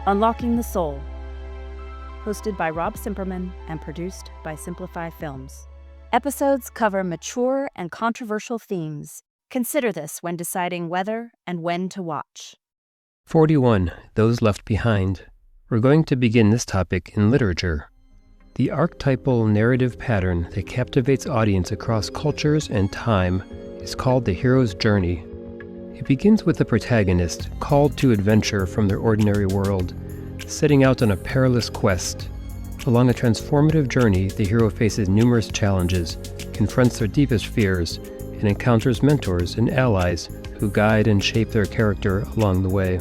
Unlocking the Soul, hosted by Rob Simperman and produced by Simplify Films. Episodes cover mature and controversial themes. Consider this when deciding whether and when to watch. 41. Those Left Behind. We're going to begin this topic in literature. The archetypal narrative pattern that captivates audience across cultures and time is called the hero's journey. It begins with the protagonist called to adventure from their ordinary world, setting out on a perilous quest. Along a transformative journey, the hero faces numerous challenges, confronts their deepest fears, and encounters mentors and allies who guide and shape their character along the way.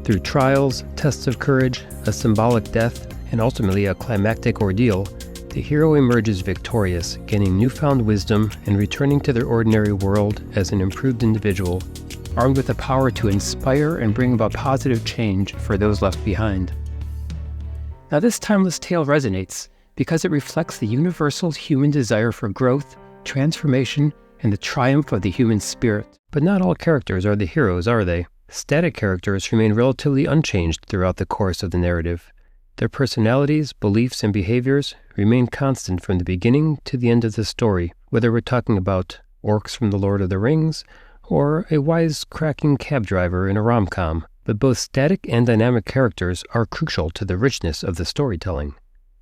Through trials, tests of courage, a symbolic death, and ultimately a climactic ordeal, the hero emerges victorious, gaining newfound wisdom and returning to their ordinary world as an improved individual, armed with the power to inspire and bring about positive change for those left behind. Now, this timeless tale resonates because it reflects the universal human desire for growth, transformation, and the triumph of the human spirit. But not all characters are the heroes, are they? Static characters remain relatively unchanged throughout the course of the narrative. Their personalities, beliefs, and behaviors remain constant from the beginning to the end of the story, whether we're talking about orcs from The Lord of the Rings, or a wisecracking cab driver in a rom-com, but both static and dynamic characters are crucial to the richness of the storytelling.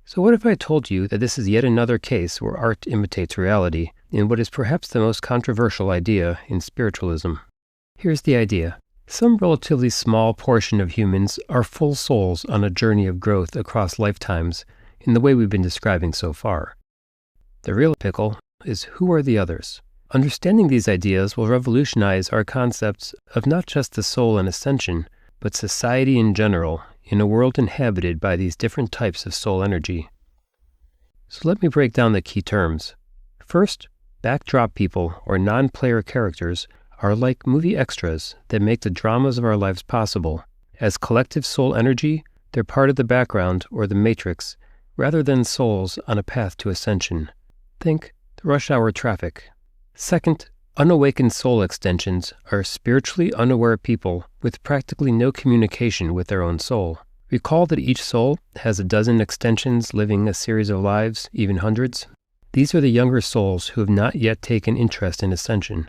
So what if I told you that this is yet another case where art imitates reality in what is perhaps the most controversial idea in spiritualism? Here's the idea. Some relatively small portion of humans are full souls on a journey of growth across lifetimes in the way we've been describing so far. The real pickle is who are the others? Understanding these ideas will revolutionize our concepts of not just the soul and ascension, but society in general, in a world inhabited by these different types of soul energy. So let me break down the key terms. First, backdrop people or non-player characters are like movie extras that make the dramas of our lives possible. As collective soul energy, they're part of the background or the matrix, rather than souls on a path to ascension. Think the rush hour traffic. Second, unawakened soul extensions are spiritually unaware people with practically no communication with their own soul. Recall that each soul has a dozen extensions living a series of lives, even hundreds. These are the younger souls who have not yet taken interest in ascension,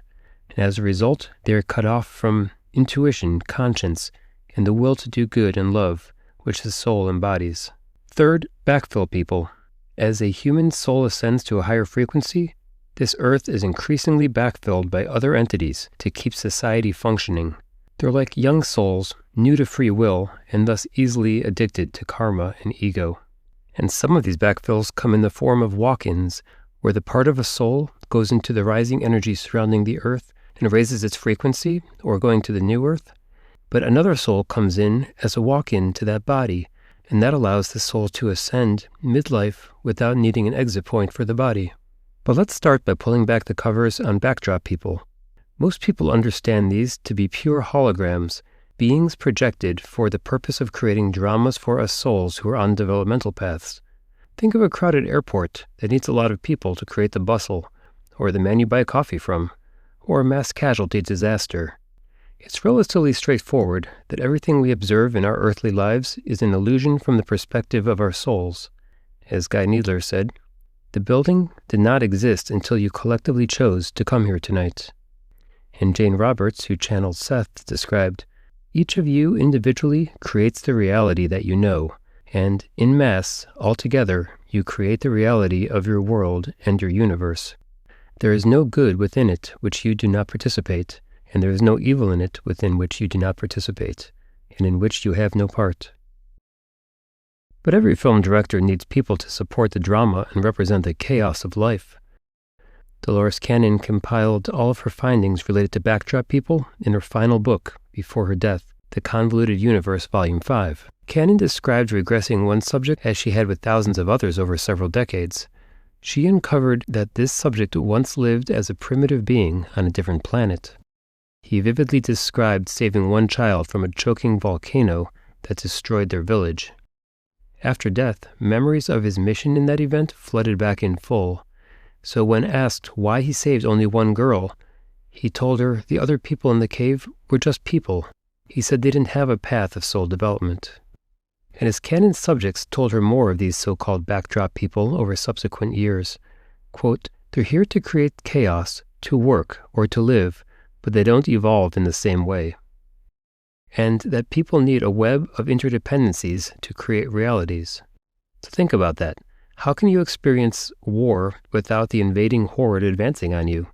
and as a result, they are cut off from intuition, conscience, and the will to do good and love, which the soul embodies. Third, backfill people. As a human soul ascends to a higher frequency, this earth is increasingly backfilled by other entities to keep society functioning. They're like young souls, new to free will, and thus easily addicted to karma and ego. And some of these backfills come in the form of walk-ins, where the part of a soul goes into the rising energy surrounding the earth and raises its frequency, or going to the new earth. But another soul comes in as a walk-in to that body, and that allows the soul to ascend midlife without needing an exit point for the body. But let's start by pulling back the covers on backdrop people. Most people understand these to be pure holograms, beings projected for the purpose of creating dramas for us souls who are on developmental paths. Think of a crowded airport that needs a lot of people to create the bustle, or the man you buy coffee from, or a mass casualty disaster. It's relatively straightforward that everything we observe in our earthly lives is an illusion from the perspective of our souls. As Guy Needler said, "The building did not exist until you collectively chose to come here tonight." And Jane Roberts, who channeled Seth, described, "Each of you individually creates the reality that you know, and in mass, altogether, you create the reality of your world and your universe. There is no good within it which you do not participate, and there is no evil in it within which you do not participate, and in which you have no part." But every film director needs people to support the drama and represent the chaos of life. Dolores Cannon compiled all of her findings related to backdrop people in her final book, before her death, The Convoluted Universe, Volume 5. Cannon described regressing one subject as she had with thousands of others over several decades. She uncovered that this subject once lived as a primitive being on a different planet. He vividly described saving one child from a choking volcano that destroyed their village. After death, memories of his mission in that event flooded back in full. So when asked why he saved only one girl, he told her the other people in the cave were just people. He said they didn't have a path of soul development. And as Cannon's subjects told her more of these so-called backdrop people over subsequent years, quote, they're here to create chaos, to work, or to live, but they don't evolve in the same way. And that people need a web of interdependencies to create realities. So think about that. How can you experience war without the invading horde advancing on you?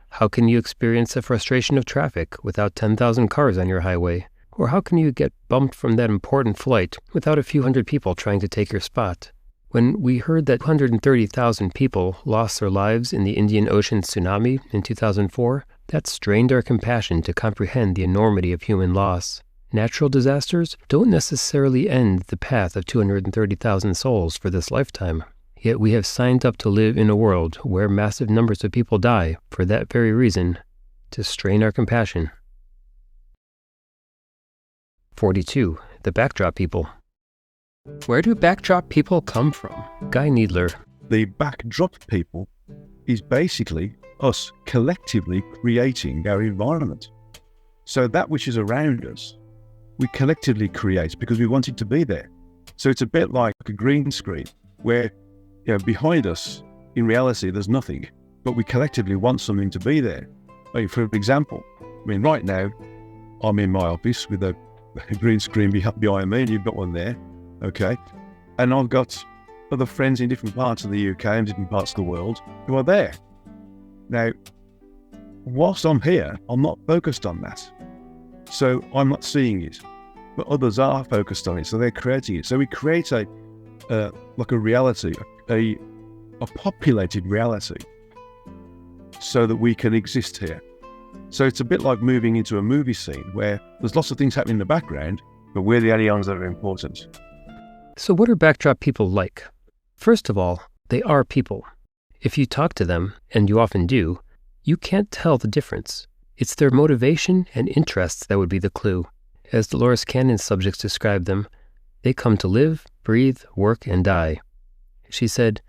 How can you experience the frustration of traffic without 10,000 cars on your highway? Or how can you get bumped from that important flight without a few hundred people trying to take your spot? When we heard that 130,000 people lost their lives in the Indian Ocean tsunami in 2004, that strained our compassion to comprehend the enormity of human loss. Natural disasters don't necessarily end the path of 230,000 souls for this lifetime. Yet we have signed up to live in a world where massive numbers of people die for that very reason, to strain our compassion. 42. The backdrop people. Where do backdrop people come from? Guy Needler. The backdrop people is basically us collectively creating our environment. So that which is around us, we collectively create because we want it to be there. So it's a bit like a green screen where behind us, in reality, there's nothing, but we collectively want something to be there. Like, for example, right now, I'm in my office with a green screen behind me, and you've got one there, okay? And I've got other friends in different parts of the UK and different parts of the world who are there. Now, whilst I'm here, I'm not focused on that. So I'm not seeing it, but others are focused on it, so they're creating it. So we create a reality, a populated reality, so that we can exist here. So it's a bit like moving into a movie scene where there's lots of things happening in the background, but we're the only ones that are important. So what are backdrop people like? First of all, they are people. If you talk to them, and you often do, you can't tell the difference. It's their motivation and interests that would be the clue. As Dolores Cannon's subjects described them, they come to live, breathe, work, and die. She said,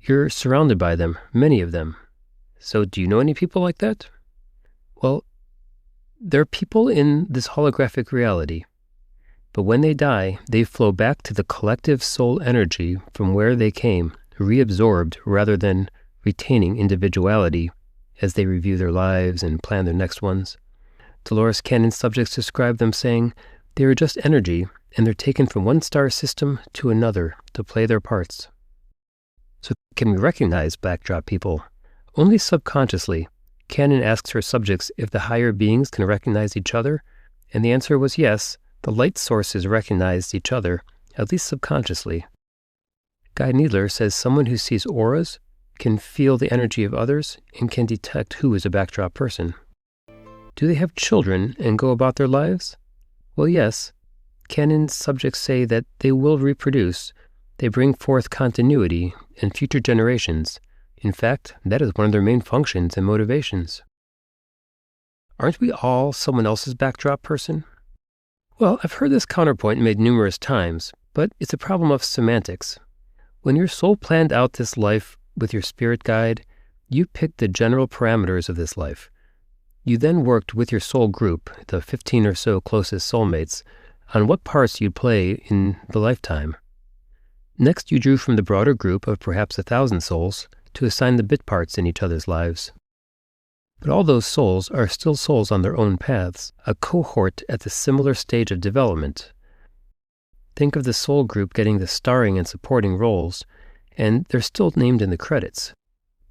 you're surrounded by them, many of them. So do you know any people like that? Well, they're people in this holographic reality. But when they die, they flow back to the collective soul energy from where they came, reabsorbed rather than retaining individuality as they review their lives and plan their next ones. Dolores Cannon's subjects describe them saying, they are just energy, and they're taken from one star system to another to play their parts. So can we recognize backdrop people? Only subconsciously. Cannon asks her subjects if the higher beings can recognize each other, and the answer was yes, the light sources recognized each other, at least subconsciously. Guy Needler says someone who sees auras can feel the energy of others and can detect who is a backdrop person. Do they have children and go about their lives? Well, yes. Cannon's subjects say that they will reproduce. They bring forth continuity in future generations. In fact, that is one of their main functions and motivations. Aren't we all someone else's backdrop person? Well, I've heard this counterpoint made numerous times, but it's a problem of semantics. When your soul planned out this life with your spirit guide, you picked the general parameters of this life. You then worked with your soul group, the 15 or so closest soulmates, on what parts you'd play in the lifetime. Next, you drew from the broader group of perhaps 1,000 souls to assign the bit parts in each other's lives. But all those souls are still souls on their own paths, a cohort at the similar stage of development. Think of the soul group getting the starring and supporting roles, and they're still named in the credits.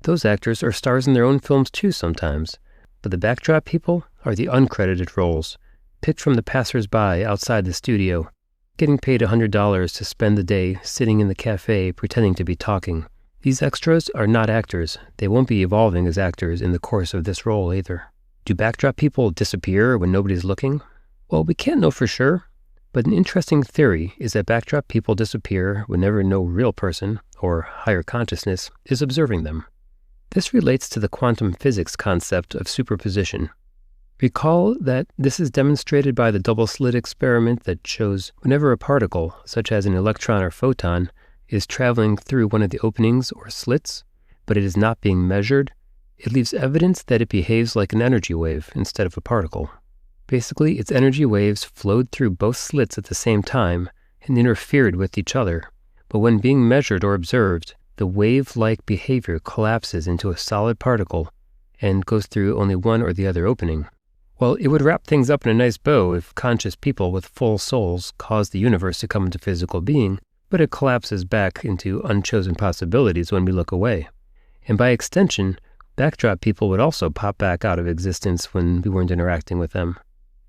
Those actors are stars in their own films too sometimes, but the backdrop people are the uncredited roles, picked from the passers-by outside the studio, getting paid $100 to spend the day sitting in the cafe pretending to be talking. These extras are not actors. They won't be evolving as actors in the course of this role either. Do backdrop people disappear when nobody's looking? Well, we can't know for sure, but an interesting theory is that backdrop people disappear whenever no real person, or higher consciousness, is observing them. This relates to the quantum physics concept of superposition. Recall that this is demonstrated by the double-slit experiment that shows whenever a particle, such as an electron or photon, is traveling through one of the openings or slits, but it is not being measured, it leaves evidence that it behaves like an energy wave instead of a particle. Basically, its energy waves flowed through both slits at the same time, and interfered with each other. But when being measured or observed, the wave-like behavior collapses into a solid particle and goes through only one or the other opening. Well, it would wrap things up in a nice bow if conscious people with full souls caused the universe to come into physical being, but it collapses back into unchosen possibilities when we look away. And by extension, backdrop people would also pop back out of existence when we weren't interacting with them.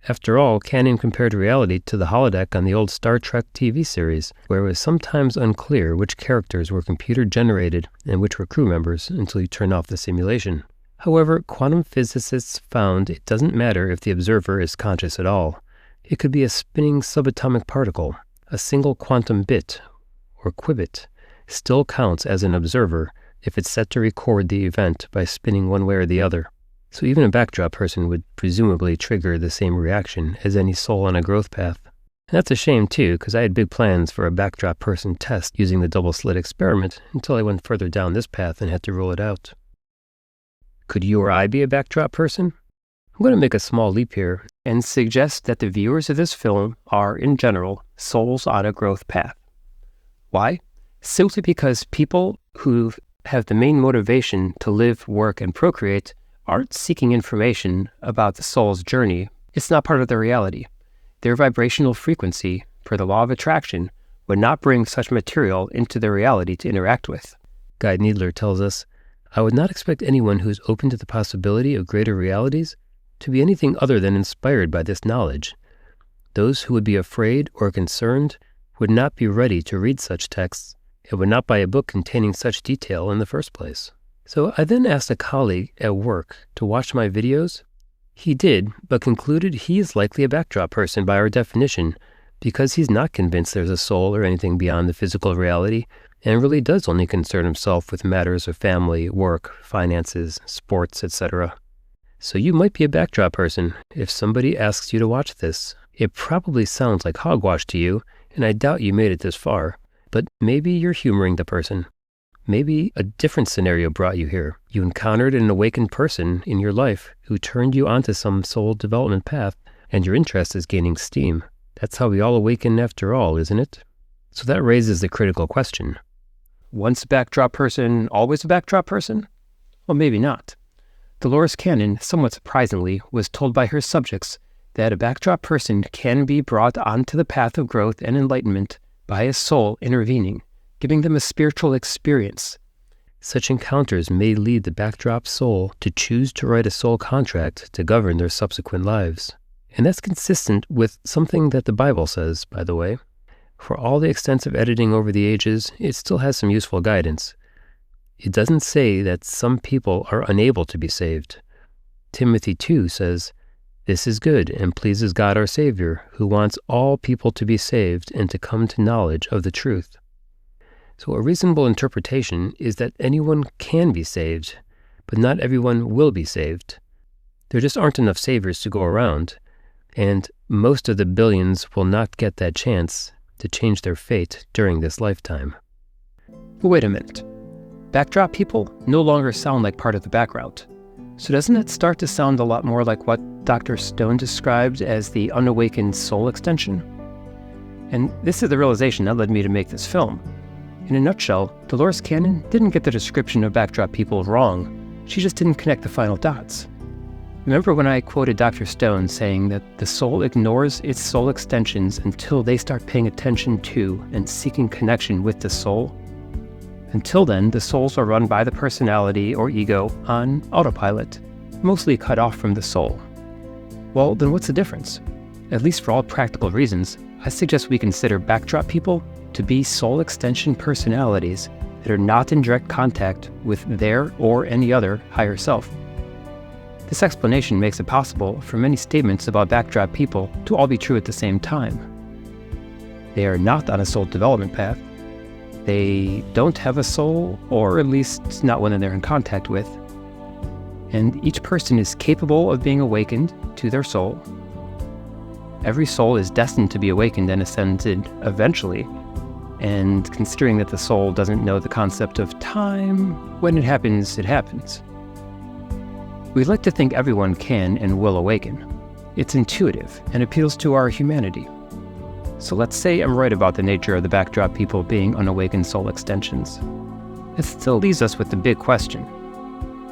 After all, canon compared reality to the holodeck on the old Star Trek TV series, where it was sometimes unclear which characters were computer-generated and which were crew members until you turn off the simulation. However, quantum physicists found it doesn't matter if the observer is conscious at all. It could be a spinning subatomic particle, a single quantum bit, or qubit, still counts as an observer if it's set to record the event by spinning one way or the other. So even a backdrop person would presumably trigger the same reaction as any soul on a growth path. And that's a shame too, because I had big plans for a backdrop person test using the double-slit experiment until I went further down this path and had to rule it out. Could you or I be a backdrop person? I'm going to make a small leap here and suggest that the viewers of this film are, in general, souls on a growth path. Why? Simply because people who have the main motivation to live, work, and procreate aren't seeking information about the soul's journey. It's not part of their reality. Their vibrational frequency, per the law of attraction, would not bring such material into their reality to interact with. Guy Needler tells us, I would not expect anyone who's open to the possibility of greater realities to be anything other than inspired by this knowledge. Those who would be afraid or concerned would not be ready to read such texts and would not buy a book containing such detail in the first place. So I then asked a colleague at work to watch my videos. He did, but concluded he is likely a backdrop person by our definition because he's not convinced there's a soul or anything beyond the physical reality and really does only concern himself with matters of family, work, finances, sports, etc. So you might be a backdrop person if somebody asks you to watch this. It probably sounds like hogwash to you, and I doubt you made it this far, but maybe you're humoring the person. Maybe a different scenario brought you here. You encountered an awakened person in your life who turned you onto some soul development path, and your interest is gaining steam. That's how we all awaken after all, isn't it? So that raises the critical question. Once a backdrop person, always a backdrop person? Well, maybe not. Dolores Cannon, somewhat surprisingly, was told by her subjects that a backdrop person can be brought onto the path of growth and enlightenment by a soul intervening, giving them a spiritual experience. Such encounters may lead the backdrop soul to choose to write a soul contract to govern their subsequent lives. And that's consistent with something that the Bible says, by the way. For all the extensive editing over the ages, it still has some useful guidance. It doesn't say that some people are unable to be saved. Timothy 2 says, "This is good and pleases God our Savior, who wants all people to be saved and to come to knowledge of the truth." So a reasonable interpretation is that anyone can be saved, but not everyone will be saved. There just aren't enough saviors to go around, and most of the billions will not get that chance to change their fate during this lifetime. But wait a minute. Backdrop people no longer sound like part of the background. So doesn't it start to sound a lot more like what Dr. Stone described as the unawakened soul extension? And this is the realization that led me to make this film. In a nutshell, Dolores Cannon didn't get the description of backdrop people wrong. She just didn't connect the final dots. Remember when I quoted Dr. Stone saying that the soul ignores its soul extensions until they start paying attention to and seeking connection with the soul? Until then, the souls are run by the personality or ego on autopilot, mostly cut off from the soul. Well, then what's the difference? At least for all practical reasons, I suggest we consider backdrop people to be soul extension personalities that are not in direct contact with their or any other higher self. This explanation makes it possible for many statements about backdrop people to all be true at the same time. They are not on a soul development path. They don't have a soul, or at least not one that they're in contact with. And each person is capable of being awakened to their soul. Every soul is destined to be awakened and ascended eventually. And considering that the soul doesn't know the concept of time, when it happens, it happens. We'd like to think everyone can and will awaken. It's intuitive and appeals to our humanity. So let's say I'm right about the nature of the backdrop people being unawakened soul extensions. It still leaves us with the big question.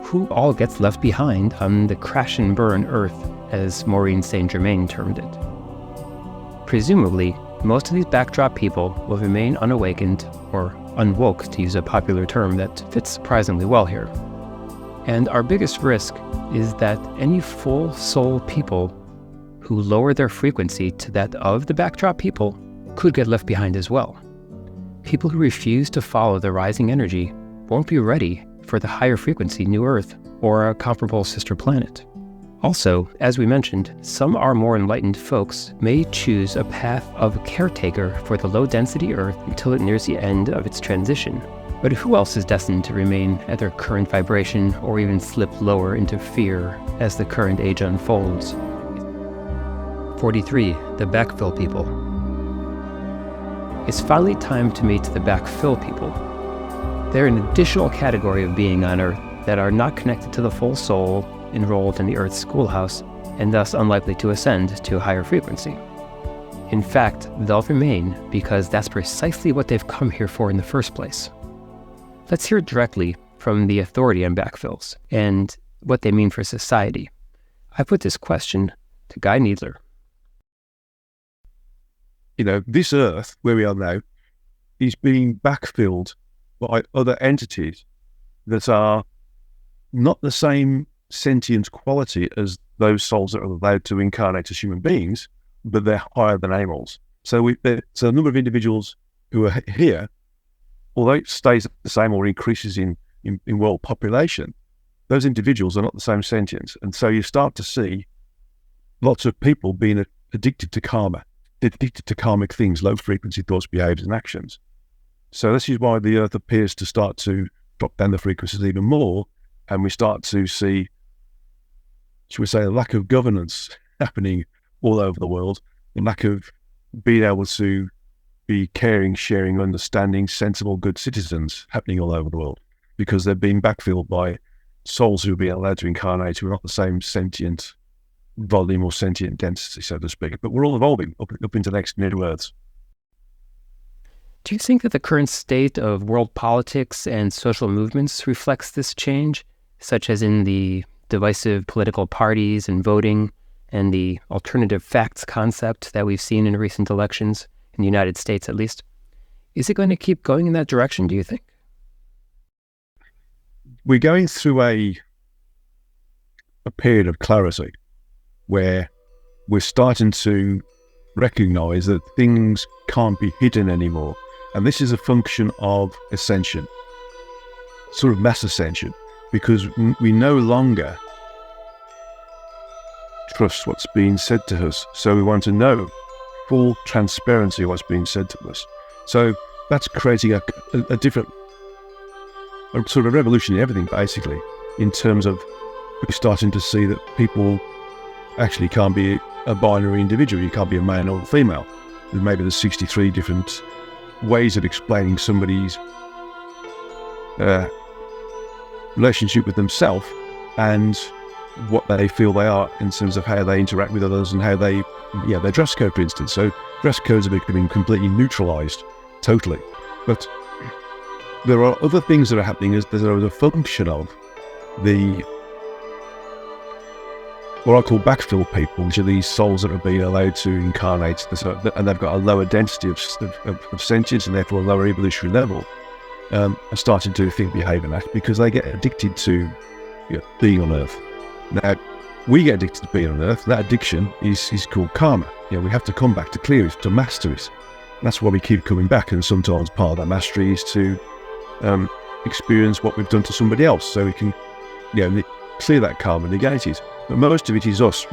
Who all gets left behind on the crash and burn Earth, as Maureen Saint Germain termed it? Presumably, most of these backdrop people will remain unawakened, or unwoke to use a popular term that fits surprisingly well here. And our biggest risk is that any full soul people who lower their frequency to that of the backdrop people could get left behind as well. People who refuse to follow the rising energy won't be ready for the higher frequency New Earth or a comparable sister planet. Also, as we mentioned, some our more enlightened folks may choose a path of caretaker for the low-density Earth until it nears the end of its transition. But who else is destined to remain at their current vibration or even slip lower into fear as the current age unfolds? 43. The backfill people. It's finally time to meet the backfill people. They're an additional category of being on Earth that are not connected to the full soul enrolled in the Earth's schoolhouse and thus unlikely to ascend to a higher frequency. In fact, they'll remain because that's precisely what they've come here for in the first place. Let's hear directly from the authority on backfills and what they mean for society. I put this question to Guy Needler. This Earth, where we are now, is being backfilled by other entities that are not the same sentient quality as those souls that are allowed to incarnate as human beings, but they're higher than animals. So so a number of individuals who are here, although it stays the same or increases in world population, those individuals are not the same sentience. And so you start to see lots of people being addicted to karma, addicted to karmic things, low frequency thoughts, behaviors, and actions. So this is why the Earth appears to start to drop down the frequencies even more, and we start to see, should we say, a lack of governance happening all over the world, a lack of being able to be caring, sharing, understanding, sensible, good citizens happening all over the world, because they're being backfilled by souls who are being allowed to incarnate who are not the same sentient volume or sentient density, so to speak. But we're all evolving up into the next new Earths. Do you think that the current state of world politics and social movements reflects this change, such as in the divisive political parties and voting and the alternative facts concept that we've seen in recent elections, in the United States at least? Is it going to keep going in that direction, do you think? We're going through a period of clarity where we're starting to recognize that things can't be hidden anymore. And this is a function of ascension, sort of mass ascension, because we no longer trust what's being said to us. So we want to know full transparency of what's being said to us. So that's creating a different, a sort of revolution in everything, basically, in terms of we're starting to see that people actually can't be a binary individual. You can't be a male or a female. There's 63 different ways of explaining somebody's relationship with themselves and what they feel they are in terms of how they interact with others and how they, their dress code, for instance. So dress codes are becoming completely neutralized, totally. But there are other things that are happening as a function of the what I call backfill people, which are these souls that are being allowed to incarnate, and they've got a lower density of sentience and therefore a lower evolutionary level, are starting to think, behave, and act because they get addicted to being on Earth. Now, we get addicted to being on Earth. That addiction is called karma. We have to come back to clear it, to master it. And that's why we keep coming back, and sometimes part of that mastery is to experience what we've done to somebody else, so we can clear that karma, negate it. But most of it is us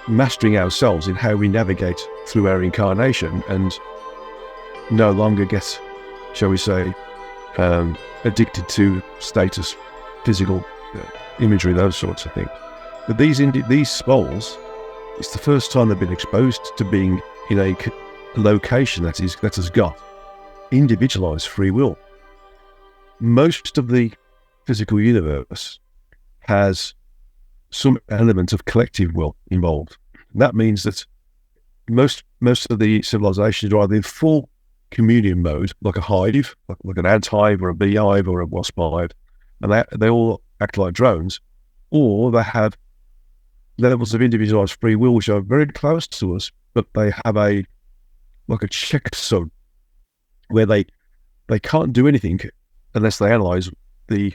mastering ourselves in how we navigate through our incarnation and no longer get, shall we say, addicted to status, physical imagery, those sorts of things. But these souls, it's the first time they've been exposed to being in a location that has got individualized free will. Most of the physical universe has some element of collective will involved. That means that most of the civilizations are either in full communion mode, like a hive, like an ant hive or a beehive or a wasp hive, and they all act like drones, or they have levels of individualized free will which are very close to us, but they have a checksum where they can't do anything unless they analyze the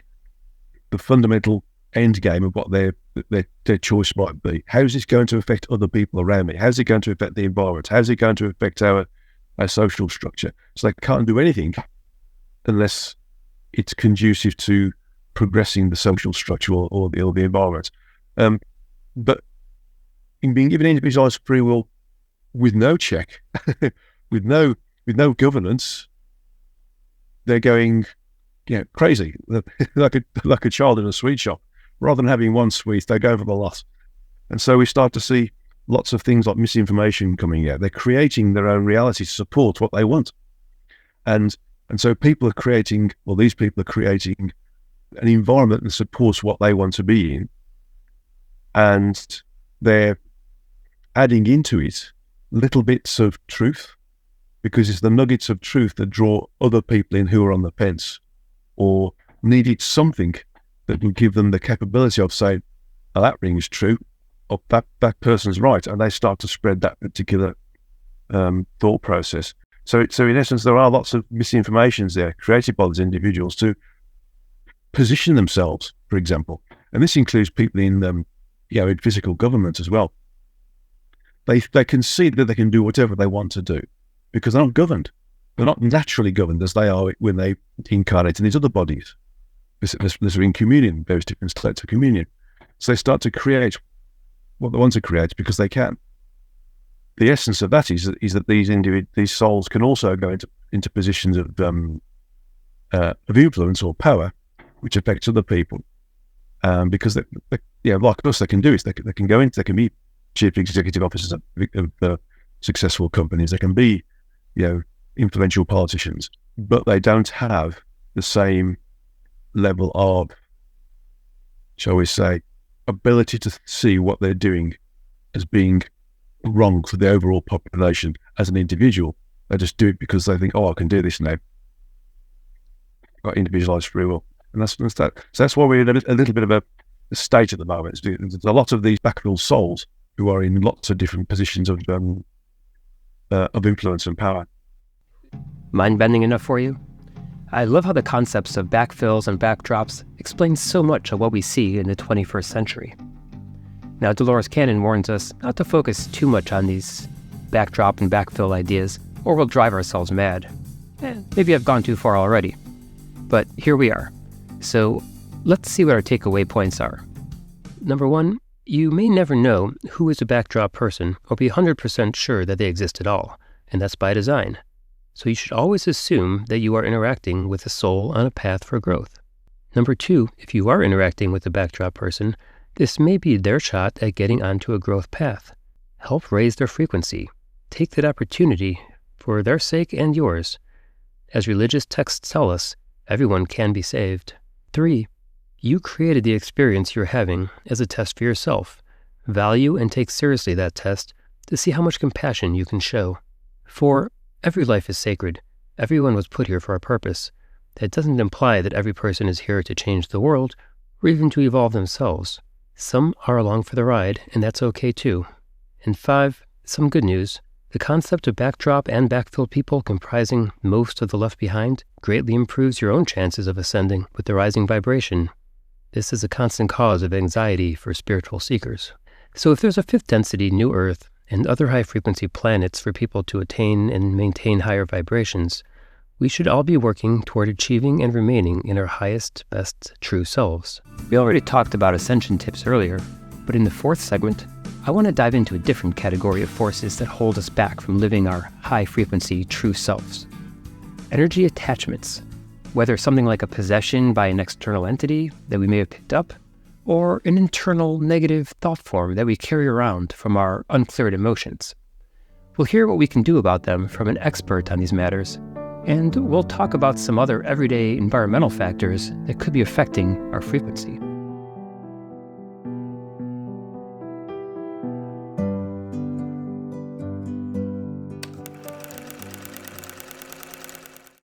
fundamental end game of what their choice might be. How is this going to affect other people around me? How's it going to affect the environment? How's it going to affect our social structure? So they can't do anything unless it's conducive to progressing the social structure or the environment. But in being given individualized free will with no check, with no governance, they're going crazy, like a child in a sweet shop. Rather than having one sweet, they go for the lot. And so we start to see lots of things like misinformation coming out. They're creating their own reality to support what they want. And so these people are creating an environment that supports what they want to be in. And they're adding into it little bits of truth, because it's the nuggets of truth that draw other people in who are on the fence or needed something that will give them the capability of saying, oh, that rings true, or that person's right, and they start to spread that particular thought process. So in essence, there are lots of misinformations there created by these individuals to position themselves, for example, and this includes people in in physical government as well. They can see that they can do whatever they want to do because they're not governed. They're not naturally governed as they are when they incarnate in these other bodies. This are in communion, various different states of communion. So they start to create what they want to create because they can. The essence of that is that these souls can also go into positions of influence or power, which affects other people. Because like us, they can do it. They can go into. They can be chief executive officers of successful companies. They can be, influential politicians, but they don't have the same level of, shall we say, ability to see what they're doing as being wrong for the overall population as an individual. They just do it because they think, oh, I can do this now. Got individualized free will. And that's that. So that's why we're in a little bit of a state at the moment. There's a lot of these backfill souls who are in lots of different positions of influence and power. Mind-bending enough for you? I love how the concepts of backfills and backdrops explain so much of what we see in the 21st century. Now, Dolores Cannon warns us not to focus too much on these backdrop and backfill ideas, or we'll drive ourselves mad. Maybe I've gone too far already. But here we are. So let's see what our takeaway points are. Number 1, you may never know who is a backdrop person or be 100% sure that they exist at all, and that's by design. So you should always assume that you are interacting with a soul on a path for growth. Number 2, if you are interacting with a backdrop person, this may be their shot at getting onto a growth path. Help raise their frequency. Take that opportunity for their sake and yours. As religious texts tell us, everyone can be saved. 3, you created the experience you're having as a test for yourself. Value and take seriously that test to see how much compassion you can show. 4, every life is sacred. Everyone was put here for a purpose. That doesn't imply that every person is here to change the world or even to evolve themselves. Some are along for the ride, and that's okay too. And 5, some good news. The concept of backdrop and backfill people comprising most of the left behind greatly improves your own chances of ascending with the rising vibration. This is a constant cause of anxiety for spiritual seekers. So if there's a 5th density New Earth and other high-frequency planets for people to attain and maintain higher vibrations, we should all be working toward achieving and remaining in our highest, best, true selves. We already talked about ascension tips earlier, but in the 4th segment, I want to dive into a different category of forces that hold us back from living our high-frequency true selves. Energy attachments, whether something like a possession by an external entity that we may have picked up, or an internal negative thought form that we carry around from our uncleared emotions. We'll hear what we can do about them from an expert on these matters, and we'll talk about some other everyday environmental factors that could be affecting our frequency.